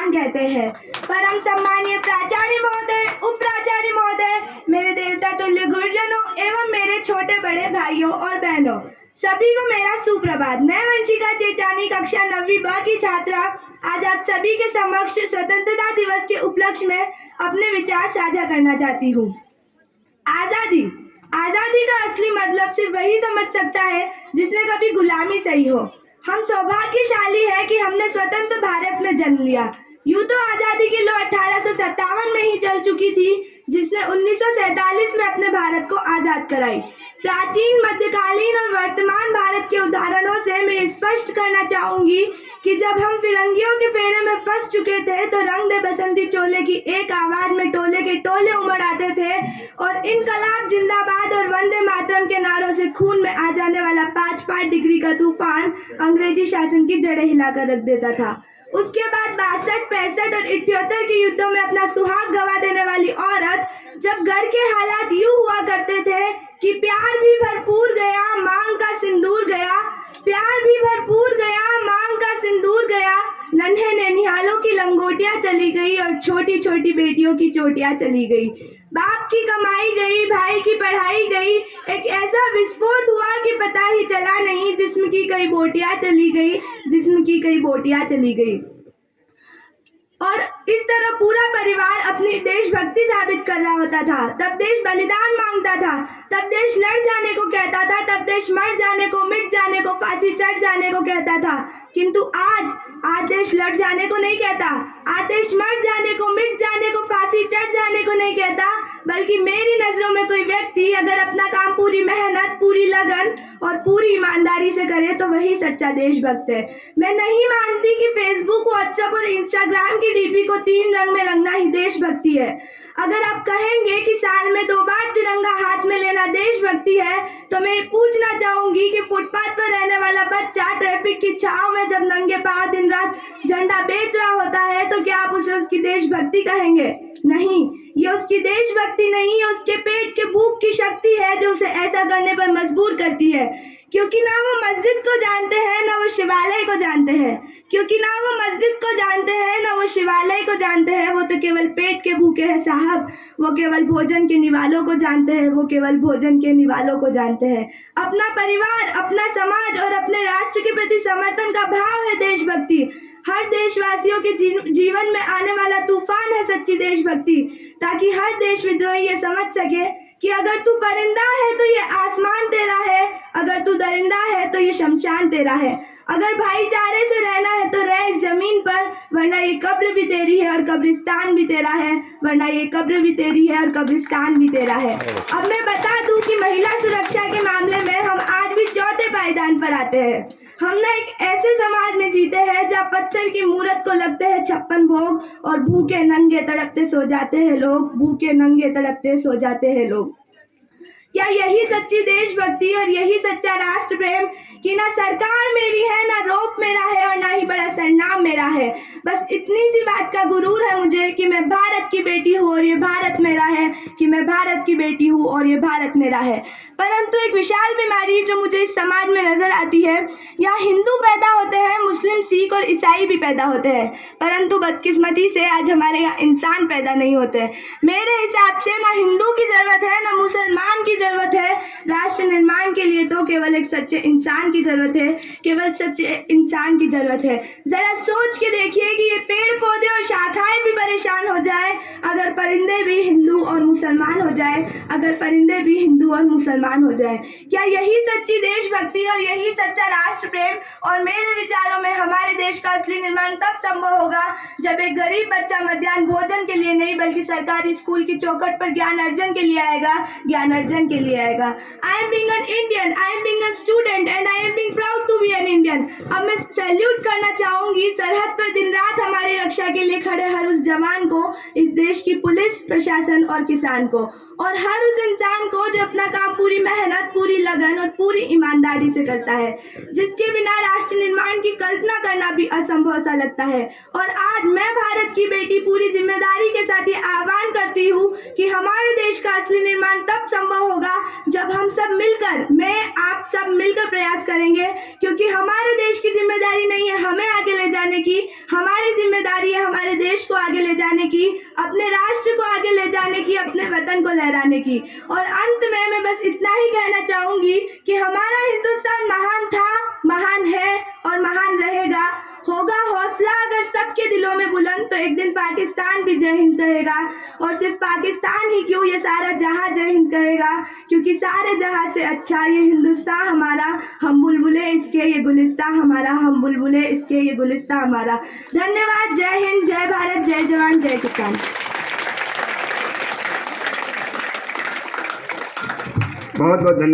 सम्मान कहते हैं। परम सम्मानीय प्राचार्य महोदय, उप प्राचार्य महोदय, मेरे देवता तुल्य गुरुजनों एवं मेरे छोटे बड़े भाइयों और बहनों, सभी को मेरा सुप्रभात। मैं वंशिका चेचानी, कक्षा 9वीं ब की छात्रा, आज आप सभी के समक्ष स्वतंत्रता दिवस के उपलक्ष्य में अपने विचार साझा करना चाहती हूँ। आज़ादी आज़ादी का असली मतलब सिर्फ वही समझ सकता है जिसने कभी गुलामी सही हो। हम सौभाग्यशाली है कि हमने स्वतंत्र भारत में जन्म लिया। यूं तो आज़ादी की लौ 1857 में ही चल चुकी थी, जिसने 1947 में अपने भारत को आज़ाद कराई। प्राचीन, मध्यकालीन और वर्तमान भारत के उदाहरणों से मैं स्पष्ट करना चाहूंगी कि जब हम फिरंगियों के फेरे में फंस चुके थे तो रंग दे बसंती चोले की एक आवाज में टोले के टोले उमड़ आते थे और इनकलाब जिंदाबाद और वंदे मातरम के नारों से खून में आ जाने वाला 5-5 डिग्री का तूफान अंग्रेजी शासन की जड़ें हिलाकर रख देता था। उसके बाद 62, 65 और 78 के युद्धों में अपना सुहाग गवा देने वाली औरत, जब घर के हालात यूं हुआ करते थे कि प्यार भी भरपूर गया, मांग का सिंदूर गया, प्यार भी भरपूर गया, मांग का सिंदूर गया, नन्हे ननिहालों की लंगोटियां चली गई और छोटी छोटी बेटियों की चोटियां चली गई। बाप की कमाई गई, भाई की पढ़ाई गई, एक ऐसा विस्फोट हुआ कि पता ही चला नहीं, जिस्म की कई बोटियां चली गई, जिस्म की कई बोटियां चली गई। और इस तरह पूरा परिवार अपनी देशभक्ति साबित कर रहा होता था। तब देश बलिदान मांगता था, तब देश लड़ जाने को कहता था, तब देश मर जाने को, मिट जाने को, फांसी चढ़ जाने को कहता था। किंतु आज देश लड़ जाने को नहीं कहता, आज देश मर जाने को, मिट जाने को, फांसी चढ़ जाने को नहीं कहता, बल्कि मेरी नजरों में कोई व्यक्ति अगर अपना काम पूरी मेहनत, पूरी लगन और पूरी ईमानदारी से करे तो वही सच्चा देशभक्त है। मैं नहीं मानती कि फेसबुक, व्हाट्सएप और इंस्टाग्राम की डीपी को 3 रंग में रंगना ही देशभक्ति है। अगर आप कहेंगे कि साल में 2 बार तिरंगा हाथ में लेना देशभक्ति है, तो मैं पूछना चाहूंगी कि फुटपाथ पर रहने वाला बच्चा ट्रैफिक की छांव में जब नंगे पांव दिन रात झंडा बेच रहा होता है तो क्या आप उसे उसकी देशभक्ति कहेंगे? नहीं, ये उसकी देशभक्ति नहीं है, उसके पेट के भूख की शक्ति है जो उसे ऐसा करने पर मजबूर करती है। क्योंकि ना वो मस्जिद को जानते हैं, ना वो शिवालय को जानते हैं, क्योंकि ना वो मस्जिद को जानते हैं, ना वो शिवालय को जानते हैं, वो तो केवल पेट के भूखे हैं साहब। वो केवल भोजन के निवालों को जानते हैं, वो केवल भोजन के निवालों को जानते हैं। अपना परिवार, अपना समाज और अपने राष्ट्र के प्रति समर्पण का भाव है देशभक्ति। हर देशवासियों के जीवन में आने वाला तूफान है सच्ची देशभक्ति, ताकि हर देश विद्रोही ये समझ सके कि अगर तू परिंदा है तो ये आसमान तेरा है, अगर तू दरिंदा है तो ये शमशान तेरा है। अगर भाईचारे से रहना है तो रह इस जमीन पर, वरना ये कब्र भी तेरी है और कब्रिस्तान भी तेरा है, वरना ये कब्र भी तेरी है और कब्रिस्तान भी तेरा है। अब मैं बता दूं कि महिला सुरक्षा के मामले में हम आज भी चौथे पायदान पर आते हैं। हम ना एक ऐसे समाज में जीते हैं जहाँ पत्थर की मूरत को लगते हैं 56 भोग और भूखे नंगे तड़पते सो जाते हैं लोग, भूखे नंगे तड़पते सो जाते हैं लोग। क्या यही सच्ची देशभक्ति और यही सच्चा राष्ट्र प्रेम कि ना सरकार मेरी है, ना रोप मेरा है और ना ही बड़ा सरनाम मेरा है। बस इतनी सी बात का गुरूर है मुझे कि मैं भारत की बेटी हूँ और ये भारत मेरा है, कि मैं भारत की बेटी हूँ और ये भारत मेरा है। परंतु एक विशाल बीमारी जो मुझे इस समाज में नजर आती है, यहाँ हिंदू पैदा होते हैं, मुस्लिम, सिख और ईसाई भी पैदा होते हैं, परंतु बदकिस्मती से आज हमारे यहाँ इंसान पैदा नहीं होते। मेरे हिसाब से ना हिंदू की जरूरत है, ना मुसलमान की जरूरत है। राष्ट्र निर्माण के लिए तो केवल एक सच्चे इंसान की जरूरत है, केवल सच्चे इंसान की जरूरत है। जरा सोच के देखिए कि ये पेड़ पौधे और शाखाएं भी परेशान हो जाए अगर परिंदे भी हिंदू और मुसलमान हो जाए, अगर परिंदे भी हिंदू और मुसलमान हो जाए। क्या यही सच्ची देशभक्ति और यही सच्चा राष्ट्र प्रेम? और मेरे विचारों में हमारे देश का असली निर्माण तब संभव होगा जब एक गरीब बच्चा मध्याह्न भोजन के लिए नहीं बल्कि सरकारी स्कूल की चौखट पर ज्ञान अर्जन के लिए आएगा, ज्ञान अर्जन के लिए आएगा। I am being an Indian, I am being a student and I am being proud to be an Indian. अब मैं सैल्यूट करना चाहूंगी सरहद पर दिन रात हमारी रक्षा के लिए खड़े हर उस जवान को, इस देश की पुलिस, प्रशासन और किसान को, और हर उस इंसान को जो अपना काम पूरी मेहनत, पूरी लगन और पूरी ईमानदारी से करता है, जिसके बिना राष्ट्र निर्माण की कल्पना करना भी असंभव सा लगता है। और आज मैं भारत की बेटी पूरी जिम्मेदारी के साथ ये आह्वान करती हूँ कि हमारे देश का असली निर्माण तब संभव होगा जब हम सब मिलकर, मैं आप सब मिलकर प्रयास करेंगे, क्योंकि हमारे देश की जिम्मेदारी नहीं है हमें आगे ले जाने की, हमारी जिम्मेदारी है हमारे देश देश को आगे ले जाने की, अपने राष्ट्र को आगे ले जाने की, अपने वतन को लहराने की। और अंत में मैं बस इतना ही कहना चाहूँगी कि हमारा हिंदुस्तान महान था, महान है और महान रहेगा। होगा हौसला अगर सबके दिलों में बुलंद तो एक दिन पाकिस्तान भी जय हिंद कहेगा। और सिर्फ पाकिस्तान ही क्यों, ये सारा जहां जय हिंद कहेगा, क्योंकि सारे जहां से अच्छा ये हिंदुस्तान हमारा, हम बुलबुले इसके, ये गुलिस्तान हमारा, हम बुलबुले इसके, ये गुलिस्तान हमारा। धन्यवाद। जय हिंद, जय भारत, जय जवान, जय किसान। बहुत बहुत धन्यवाद।